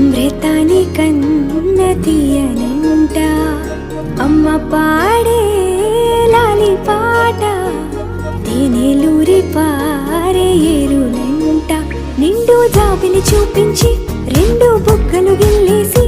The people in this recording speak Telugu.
అమృతాని కన్న తీయనంట అమ్మ పాడే లాలి పాట తేనెలూరి పారే ఏరులంట నిండు జాబిని చూపించి రెండు బుగ్గలు గిల్లేసి